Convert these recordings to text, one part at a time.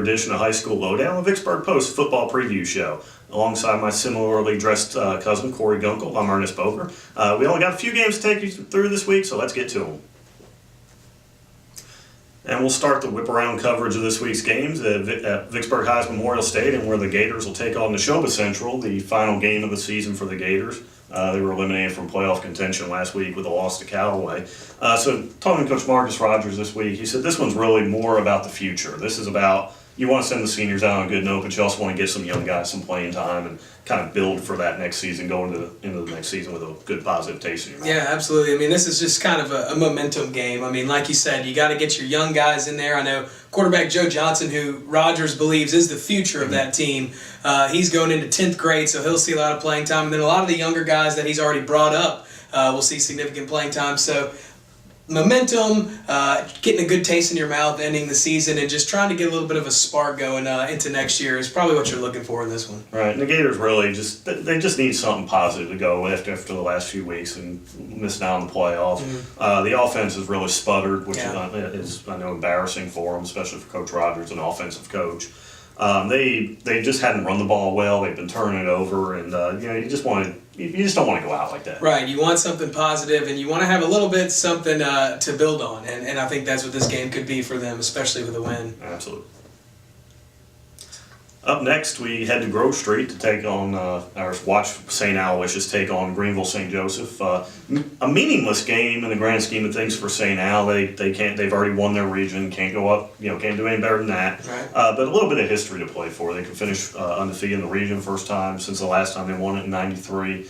edition of High School Lowdown, the Vicksburg Post football preview show. Alongside my similarly dressed cousin, Corey Gunkel, I'm Ernest Boker. We only got a few games to take you through this week, so let's get to them. And we'll start the whip-around coverage of this week's games at Vicksburg High's Memorial Stadium, where the Gators will take on Neshoba Central, the final game of the season for the Gators. They were eliminated from playoff contention last week with a loss to Callaway. So talking to Coach Marcus Rogers this week, he said this one's really more about the future. This is about, you want to send the seniors out on a good note, but you also want to get some young guys some playing time and kind of build for that next season, going into the next season with a good positive taste in your mouth. Yeah, absolutely. I mean, this is just kind of a momentum game. I mean, like you said, you got to get your young guys in there. I know quarterback Joe Johnson, who Rogers believes is the future of that team, he's going into 10th grade, so he'll see a lot of playing time. And then a lot of the younger guys that he's already brought up will see significant playing time. So momentum, getting a good taste in your mouth, ending the season, and just trying to get a little bit of a spark going into next year is probably what you're looking for in this one. Right, and the Gators really they just need something positive to go with after the last few weeks and missing out on the playoffs. The offense has really sputtered, which is I know embarrassing for them, especially for Coach Rogers, an offensive coach. They just hadn't run the ball well. They've been turning it over, and you just don't want to go out like that. Right. You want something positive, and you want to have a little bit something to build on, and I think that's what this game could be for them, especially with a win. Absolutely. Up next, we head to Grove Street to take on, or watch St. Aloysius take on Greenville St. Joseph. A meaningless game in the grand scheme of things for St. Al. They've already won their region, can't go up, can't do any better than that. Right. But a little bit of history to play for. They can finish undefeated in the region first time since the last time they won it in '93.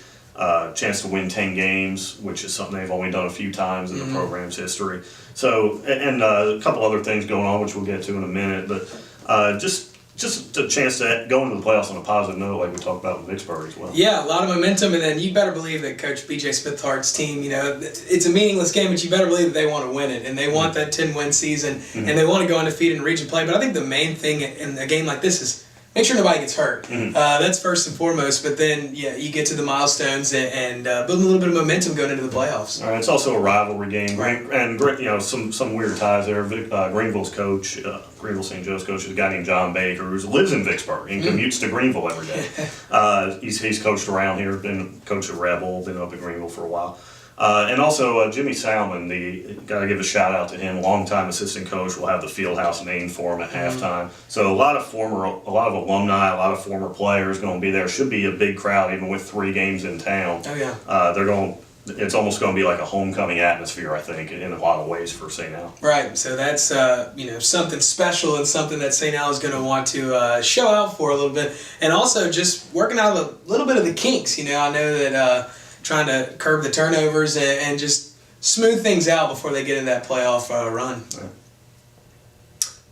Chance to win 10 games, which is something they've only done a few times in the program's history. So, and a couple other things going on, which we'll get to in a minute, but just a chance to go into the playoffs on a positive note, like we talked about in Vicksburg as well. Yeah, a lot of momentum, and then you better believe that Coach B.J. Smithhart's team, it's a meaningless game, but you better believe that they want to win it, and they want that 10-win season, and they want to go undefeated in region play. But I think the main thing in a game like this is make sure nobody gets hurt. That's first and foremost, but then you get to the milestones and build a little bit of momentum going into the playoffs. All right, it's also a rivalry game, right. And some weird ties there. Greenville's coach, Greenville St. Joe's coach, is a guy named John Baker who lives in Vicksburg and commutes to Greenville every day. He's coached around here, been coach at Rebel, been up at Greenville for a while. And also Jimmy Salmon, got to give a shout out to him, longtime assistant coach. We'll have the field house named for him at halftime. So a lot of alumni, a lot of former players going to be there. Should be a big crowd, even with 3 games in town. Oh yeah. It's almost going to be like a homecoming atmosphere, I think, in a lot of ways for St. Al. Right. So that's something special and something that St. Al is going to want to show out for a little bit, and also just working out a little bit of the kinks. I know that. Trying to curb the turnovers and just smooth things out before they get into that playoff run.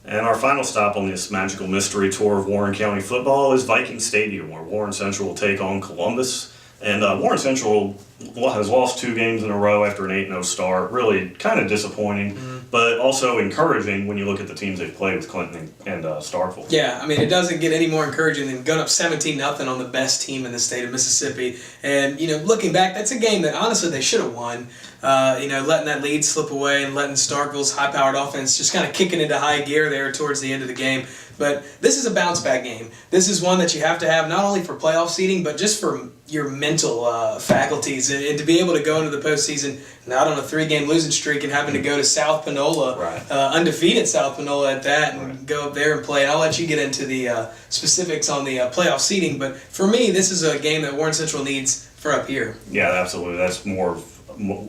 And our final stop on this magical mystery tour of Warren County football is Viking Stadium, where Warren Central will take on Columbus. And Warren Central has lost 2 games in a row after an 8-0 start. Really kind of disappointing, but also encouraging when you look at the teams they've played with Clinton and Starkville. Yeah, I mean, it doesn't get any more encouraging than going up 17-0 on the best team in the state of Mississippi. And, looking back, that's a game that honestly they should have won. Letting that lead slip away and letting Starkville's high-powered offense just kind of kicking into high gear there towards the end of the game. But this is a bounce-back game. This is one that you have to have not only for playoff seeding, but just for your mental faculties and to be able to go into the postseason not on a 3-game losing streak and having to go to South Panola, undefeated South Panola at that, and go up there and play. And I'll let you get into the specifics on the playoff seeding, but for me, this is a game that Warren Central needs for up here. Yeah, absolutely. That's more,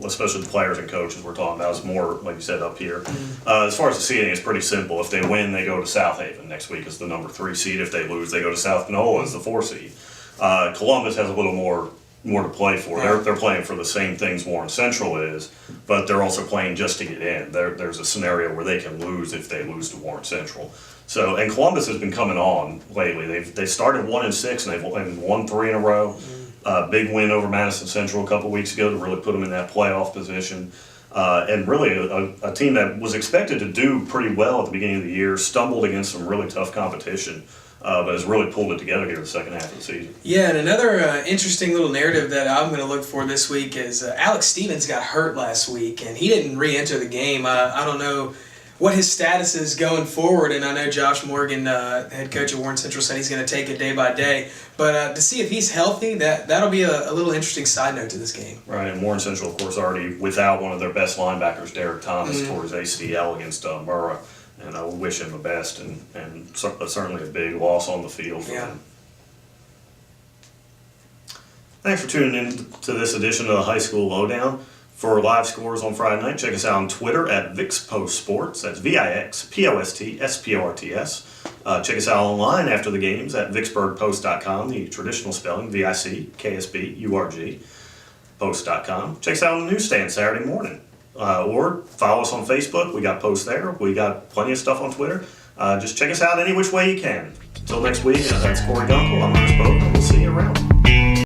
especially the players and coaches we're talking about, is more, like you said, up here. As far as the seeding, it's pretty simple. If they win, they go to South Haven next week as the number 3 seed. If they lose, they go to South Panola as the 4 seed. Columbus has a little more to play for. They're playing for the same things Warren Central is, but they're also playing just to get in. There's a scenario where they can lose if they lose to Warren Central. So, and Columbus has been coming on lately. They started 1-6 and they've won 3 in a row. Big win over Madison Central a couple weeks ago to really put them in that playoff position. And really a team that was expected to do pretty well at the beginning of the year, stumbled against some really tough competition, but has really pulled it together here the second half of the season. Yeah, and another interesting little narrative that I'm going to look for this week is Alex Stevens got hurt last week, and he didn't re-enter the game. I don't know what his status is going forward. And I know Josh Morgan, head coach of Warren Central, said he's going to take it day by day. But to see if he's healthy, that'll be a little interesting side note to this game. Right, and Warren Central, of course, already without one of their best linebackers, Derek Thomas, tore his ACL against Murrah. And I would wish him the best, and certainly a big loss on the field for him. Thanks for tuning in to this edition of the High School Lowdown. For live scores on Friday night, check us out on Twitter at Vicksburg Post Sports. That's VIXPOSTSPORTS. Check us out online after the games at VicksburgPost.com, the traditional spelling, VICKSBURG, Post.com. Check us out on the newsstand Saturday morning. Or follow us on Facebook. We got posts there. We got plenty of stuff on Twitter. Just check us out any which way you can. Until next week, that's Corey Gunkel. I'm Ernest Boat.